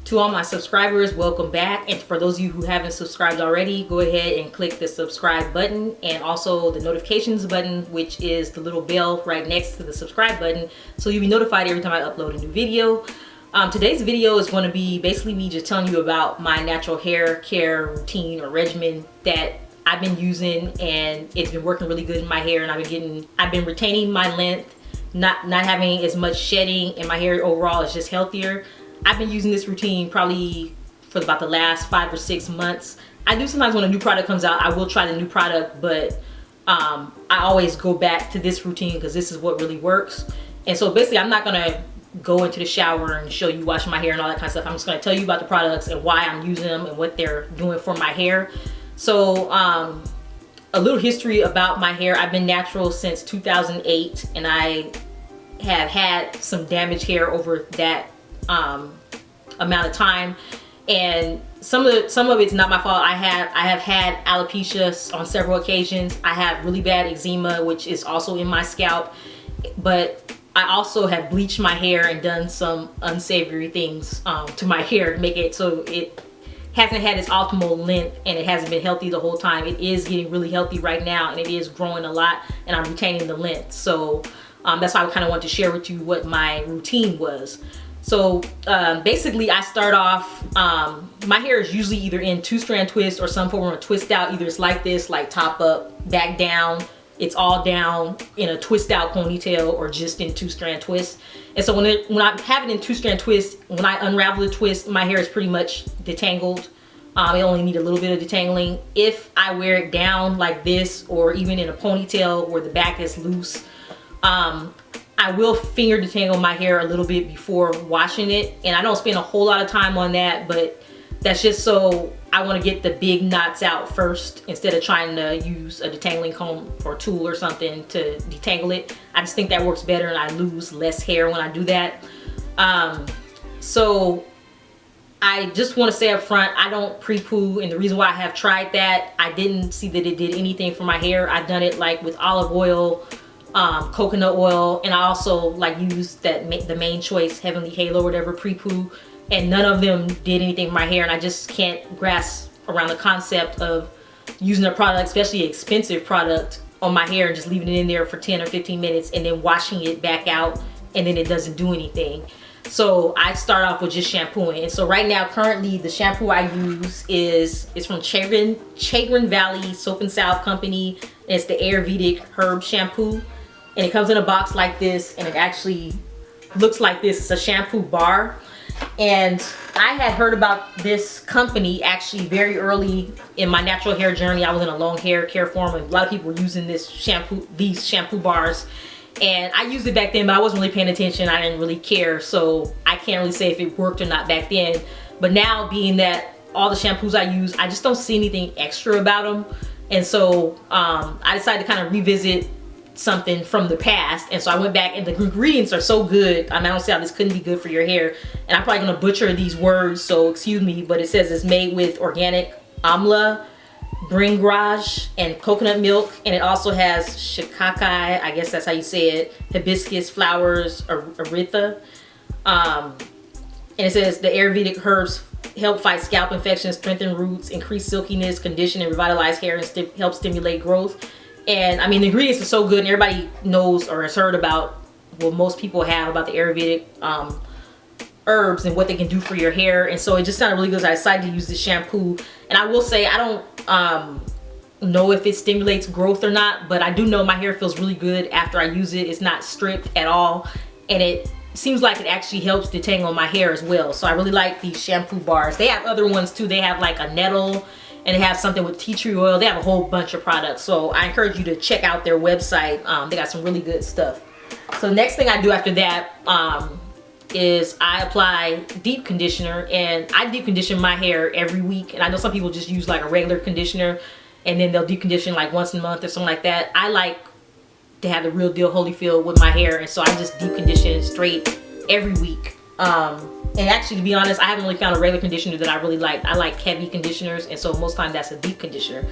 To all my subscribers, welcome back. And for those of you who haven't subscribed already, go ahead and click the subscribe button and also the notifications button, which is the little bell right next to the subscribe button, so you'll be notified every time I upload a new video. Today's video is going to be basically me just telling you about my natural hair care routine or regimen that I've been using, and it's been working really good in my hair, and I've been retaining my length, not having as much shedding, and my hair overall is just healthier. I've been using this routine probably for about the last 5 or 6 months. I do sometimes when a new product comes out, I will try the new product, but I always go back to this routine because this is what really works. And so basically I'm not gonna go into the shower and show you washing my hair and all that kind of stuff. I'm just gonna tell you about the products and why I'm using them and what they're doing for my hair. So a little history about my hair. I've been natural since 2008, and I have had some damaged hair over that amount of time, and some of it's not my fault. I have had alopecia on several occasions. I have really bad eczema, which is also in my scalp, but I also have bleached my hair and done some unsavory things to my hair to make it so it hasn't had its optimal length, and it hasn't been healthy the whole time. It is getting really healthy right now, and it is growing a lot, and I'm retaining the length. So that's why I kind of want to share with you what my routine was. So basically I start off, my hair is usually either in 2-strand twist or some form of twist out. Either it's like this, like top up, back down, it's all down in a twist out ponytail, or just in 2-strand twist. And so when I have it in 2-strand twist, when I unravel the twist, my hair is pretty much detangled. I only need a little bit of detangling. If I wear it down like this, or even in a ponytail where the back is loose, I will finger detangle my hair a little bit before washing it, and I don't spend a whole lot of time on that, but that's just so I want to get the big knots out first instead of trying to use a detangling comb or tool or something to detangle it. I just think that works better, and I lose less hair when I do that. So I just want to say up front, I don't pre-poo, and the reason why I have tried that, I didn't see that it did anything for my hair. I've done it like with olive oil, coconut oil, and I also like used the Main Choice Heavenly Halo, whatever, pre-poo, and none of them did anything for my hair. And I just can't grasp around the concept of using a product, especially an expensive product, on my hair and just leaving it in there for 10 or 15 minutes and then washing it back out, and then it doesn't do anything. So I start off with just shampooing. And so right now, currently, the shampoo I use is from Chagrin Valley Soap and Salve Company, and it's the Ayurvedic Herb Shampoo. And it comes in a box like this, and it actually looks like this. It's a shampoo bar. And I had heard about this company actually very early in my natural hair journey. I was in a long hair care forum, and a lot of people were using these shampoo bars. And I used it back then, but I wasn't really paying attention. I didn't really care, so I can't really say if it worked or not back then. But now, being that all the shampoos I use, I just don't see anything extra about them. And so I decided to kind of revisit something from the past, and so I went back, and the ingredients are so good. I don't see how this couldn't be good for your hair, and I'm probably gonna butcher these words, so excuse me, but it says it's made with organic amla, bringraj, and coconut milk, and it also has shikakai, I guess that's how you say it, hibiscus flowers, aretha, and it says the Ayurvedic herbs help fight scalp infections, strengthen roots, increase silkiness, condition and revitalize hair, and help stimulate growth. And I mean, the ingredients are so good, and everybody knows or has heard about, well, most people have, about the Ayurvedic herbs and what they can do for your hair. And so it just sounded really good, so I decided to use this shampoo. And I will say, I don't know if it stimulates growth or not, but I do know my hair feels really good after I use it. It's not stripped at all, and it seems like it actually helps detangle my hair as well. So I really like these shampoo bars. They have other ones too. They have like a nettle, and they have something with tea tree oil. They have a whole bunch of products, so I encourage you to check out their website. They got some really good stuff. So next thing I do after that is I apply deep conditioner, and I deep condition my hair every week. And I know some people just use like a regular conditioner, and then they'll deep condition like once a month or something like that. I like to have the real deal Holyfield with my hair, and so I just deep condition straight every week. And actually, to be honest, I haven't really found a regular conditioner that I really like. I like heavy conditioners, and so most times that's a deep conditioner.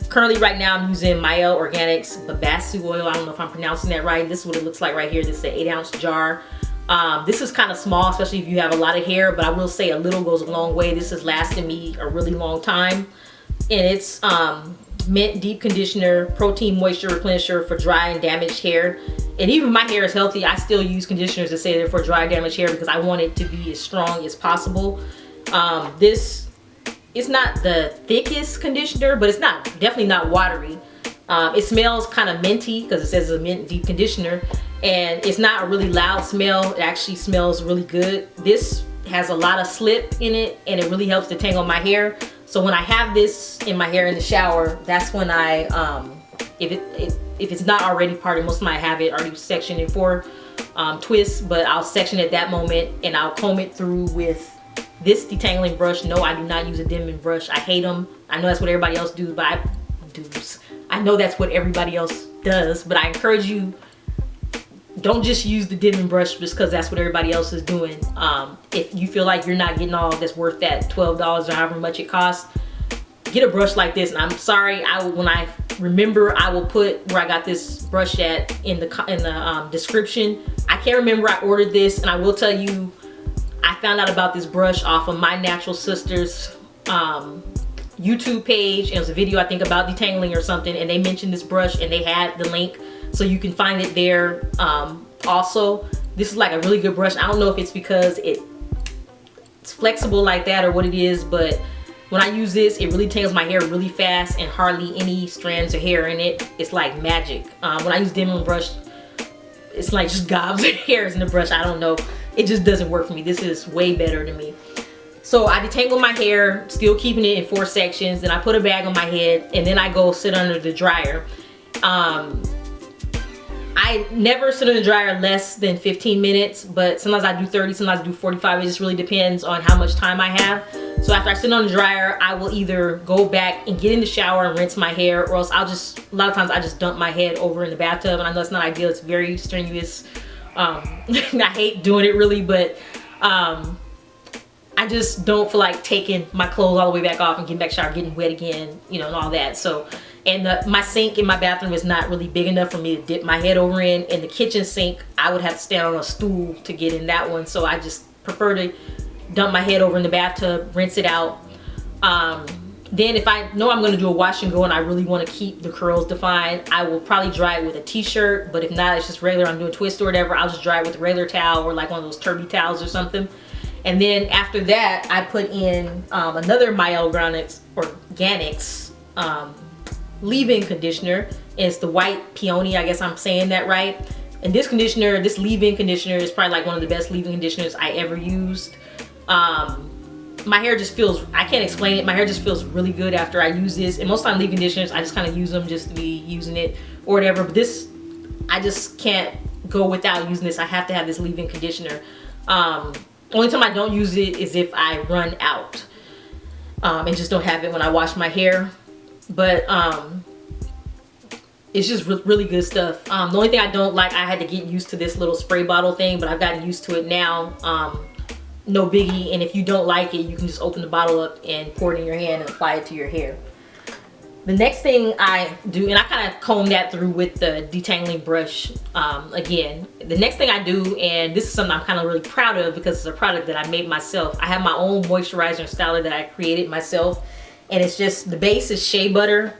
Currently, right now, I'm using Mielle Organics Babasu oil. I don't know if I'm pronouncing that right. This is what it looks like right here. This is an 8-ounce jar. This is kind of small, especially if you have a lot of hair, but I will say a little goes a long way. This has lasted me a really long time. And it's mint deep conditioner, protein moisture replenisher for dry and damaged hair. And even my hair is healthy, I still use conditioners to say they're for dry damaged hair because I want it to be as strong as possible. This is not the thickest conditioner, but it's definitely not watery. It smells kind of minty because it says it's a mint deep conditioner, and it's not a really loud smell. It actually smells really good. This has a lot of slip in it, and it really helps detangle my hair. So when I have this in my hair in the shower, that's when I, if it's not already parted, most of my have it already sectioned in 4 twists, but I'll section it that moment and I'll comb it through with this detangling brush. No, I do not use a Denman brush. I hate them. I know that's what everybody else do, but I know that's what everybody else does, but I encourage you, don't just use the Denman brush just because that's what everybody else is doing. If you feel like you're not getting all that's worth that $12 or however much it costs, get a brush like this. And I'm sorry, when I remember, I will put where I got this brush at in the description. I can't remember, I ordered this, and I will tell you, I found out about this brush off of My Natural Sister's YouTube page. It was a video, I think, about detangling or something, and they mentioned this brush and they had the link, so you can find it there. Also, this is like a really good brush. I don't know if it's because it's flexible like that or what it is, but when I use this, it really tangles my hair really fast and hardly any strands of hair in it. It's like magic. When I use Denman brush, it's like just gobs of hairs in the brush. I don't know. It just doesn't work for me. This is way better to me. So I detangle my hair, still keeping it in 4 sections. Then I put a bag on my head, and then I go sit under the dryer. I never sit in the dryer less than 15 minutes, but sometimes I do 30, sometimes I do 45. It just really depends on how much time I have. So after I sit on the dryer, I will either go back and get in the shower and rinse my hair, or else a lot of times I just dump my head over in the bathtub. And I know it's not ideal, it's very strenuous. I hate doing it really, but I just don't feel like taking my clothes all the way back off and getting back shower, getting wet again, you know, and all that. So, and my sink in my bathroom is not really big enough for me to dip my head over in. And the kitchen sink, I would have to stand on a stool to get in that one. So I just prefer to dump my head over in the bathtub, rinse it out. Then if I know I'm going to do a wash and go and I really want to keep the curls defined, I will probably dry it with a t-shirt. But if not, it's just regular, I'm doing twist or whatever, I'll just dry it with a regular towel or like one of those turby towels or something. And then after that, I put in another Mielle Organics leave-in conditioner. It's the white peony, I guess I'm saying that right. And this conditioner, this leave-in conditioner is probably like one of the best leave-in conditioners I ever used. My hair just feels, I can't explain it, my hair just feels really good after I use this. And most time leave-in conditioners, I just kind of use them just to be using it or whatever. But this, I just can't go without using this. I have to have this leave-in conditioner. Only time I don't use it is if I run out and just don't have it when I wash my hair. But it's just really good stuff. The only thing I don't like, I had to get used to this little spray bottle thing, but I've gotten used to it now. No biggie. And if you don't like it, you can just open the bottle up and pour it in your hand and apply it to your hair. The next thing I do, and I kind of comb that through with the detangling brush again. The next thing I do, and this is something I'm kind of really proud of because it's a product that I made myself. I have my own moisturizer and styler that I created myself. And it's just, the base is shea butter.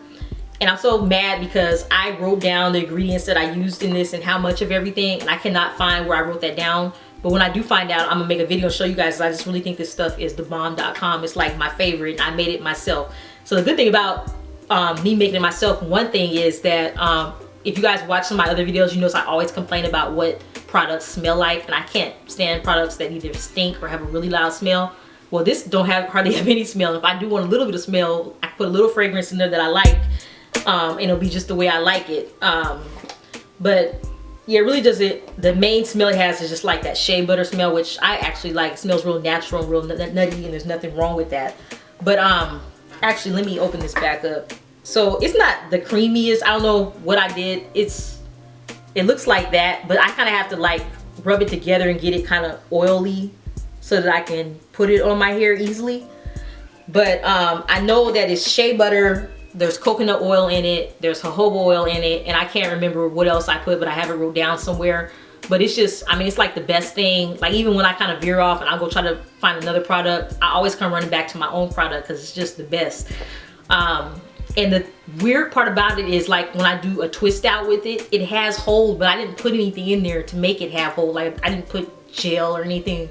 And I'm so mad because I wrote down the ingredients that I used in this and how much of everything. And I cannot find where I wrote that down. But when I do find out, I'm gonna make a video and show you guys. I just really think this stuff is thebomb.com. It's like my favorite. I made it myself. So the good thing about me making it myself, one thing is that if you guys watch some of my other videos, you notice I always complain about what products smell like, and I can't stand products that either stink or have a really loud smell. Well, this don't hardly have any smell. If I do want a little bit of smell, I put a little fragrance in there that I like, and it'll be just the way I like it. But yeah, it really does it. The main smell it has is just like that shea butter smell, which I actually like. It smells real natural and real nutty, and there's nothing wrong with that. But actually, let me open this back up. So it's not the creamiest. I don't know what I did. It looks like that, but I kind of have to like rub it together and get it kind of oily so that I can put it on my hair easily. But I know that it's shea butter. There's coconut oil in it. There's jojoba oil in it, and I can't remember what else I put, but I have it wrote down somewhere. But it's just, I mean, it's like the best thing. Like even when I kind of veer off and I'll go try to find another product, I always come running back to my own product because it's just the best. And the weird part about it is, like, when I do a twist out with it, it has hold, but I didn't put anything in there to make it have hold. Like I didn't put gel or anything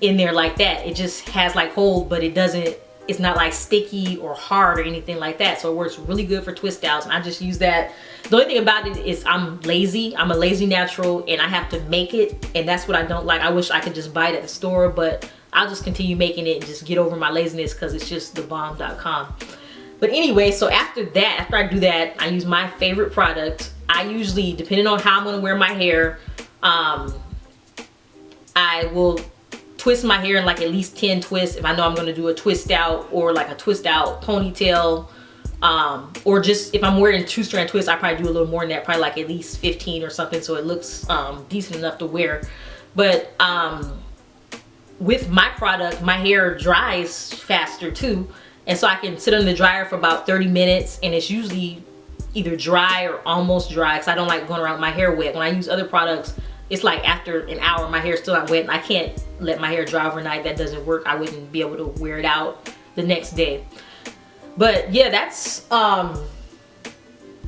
in there like that. It just has like hold, but it doesn't, it's not like sticky or hard or anything like that. So it works really good for twist outs, and I just use that. The only thing about it is I'm lazy. I'm a lazy natural, and I have to make it, and that's what I don't like. I wish I could just buy it at the store, but I'll just continue making it and just get over my laziness because it's just thebomb.com. But anyway, so after that, after I do that, I use my favorite product. I usually, depending on how I'm gonna wear my hair, I will twist my hair in like at least 10 twists if I know I'm gonna do a twist out or like a twist out ponytail. Or just if I'm wearing 2-strand twists, I probably do a little more than that, probably like at least 15 or something, so it looks decent enough to wear. But with my product, my hair dries faster too. And so I can sit on the dryer for about 30 minutes, and it's usually either dry or almost dry because I don't like going around with my hair wet. When I use other products, it's like after an hour my hair's still not wet, and I can't let my hair dry overnight. That doesn't work. I wouldn't be able to wear it out the next day. But yeah, that's I'm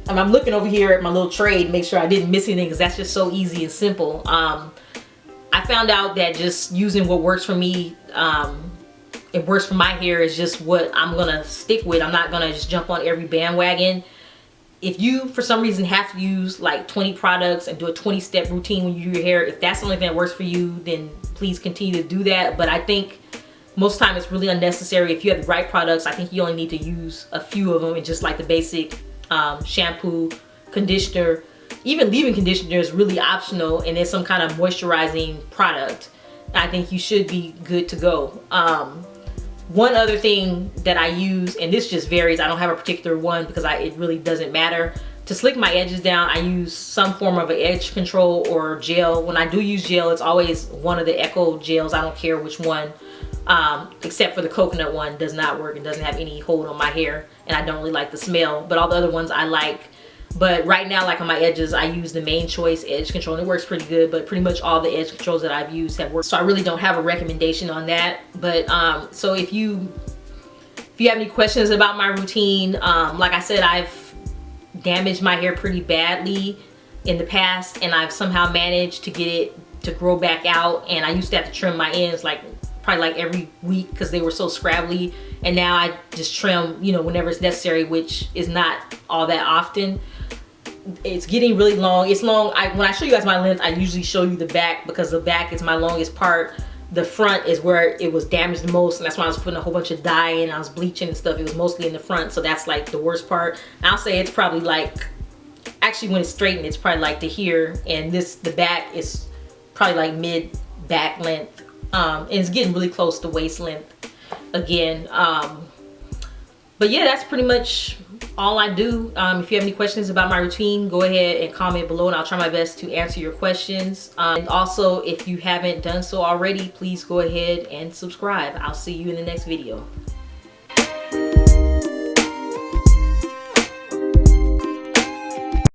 looking over here at my little tray to make sure I didn't miss anything because that's just so easy and simple. I found out that just using what works for me, it works for my hair, is just what I'm gonna stick with. I'm not gonna just jump on every bandwagon. If you for some reason have to use like 20 products and do a 20-step routine when you do your hair, if that's the only thing that works for you, then please continue to do that. But I think most time it's really unnecessary. If you have the right products, I think you only need to use a few of them, and just like the basic shampoo, conditioner, even leave-in conditioner is really optional, and then some kind of moisturizing product. I think you should be good to go. One other thing that I use, and this just varies, I don't have a particular one because it really doesn't matter. To slick my edges down, I use some form of an edge control or gel. When I do use gel, it's always one of the Echo gels. I don't care which one, except for the coconut one does not work. It doesn't have any hold on my hair, and I don't really like the smell, but all the other ones I like. But right now, like on my edges, I use the Main Choice edge control, and it works pretty good, but pretty much all the edge controls that I've used have worked. So I really don't have a recommendation on that. But so if you have any questions about my routine, like I said, I've damaged my hair pretty badly in the past, and I've somehow managed to get it to grow back out. And I used to have to trim my ends like probably like every week because they were so scraggly, and now I just trim, you know, whenever it's necessary, which is not all that often. It's getting really long. It's long. When I show you guys my length, I usually show you the back because the back is my longest part. The front is where it was damaged the most, and that's why I was putting a whole bunch of dye in. I was bleaching and stuff. It was mostly in the front, so that's like the worst part. I'll say it's probably like, actually when it's straightened, it's probably like to here, and the back is probably like mid back length, and it's getting really close to waist length again. But yeah, that's pretty much all I do. If you have any questions about my routine, go ahead and comment below, and I'll try my best to answer your questions. And also, if you haven't done so already, please go ahead and subscribe. I'll see you in the next video.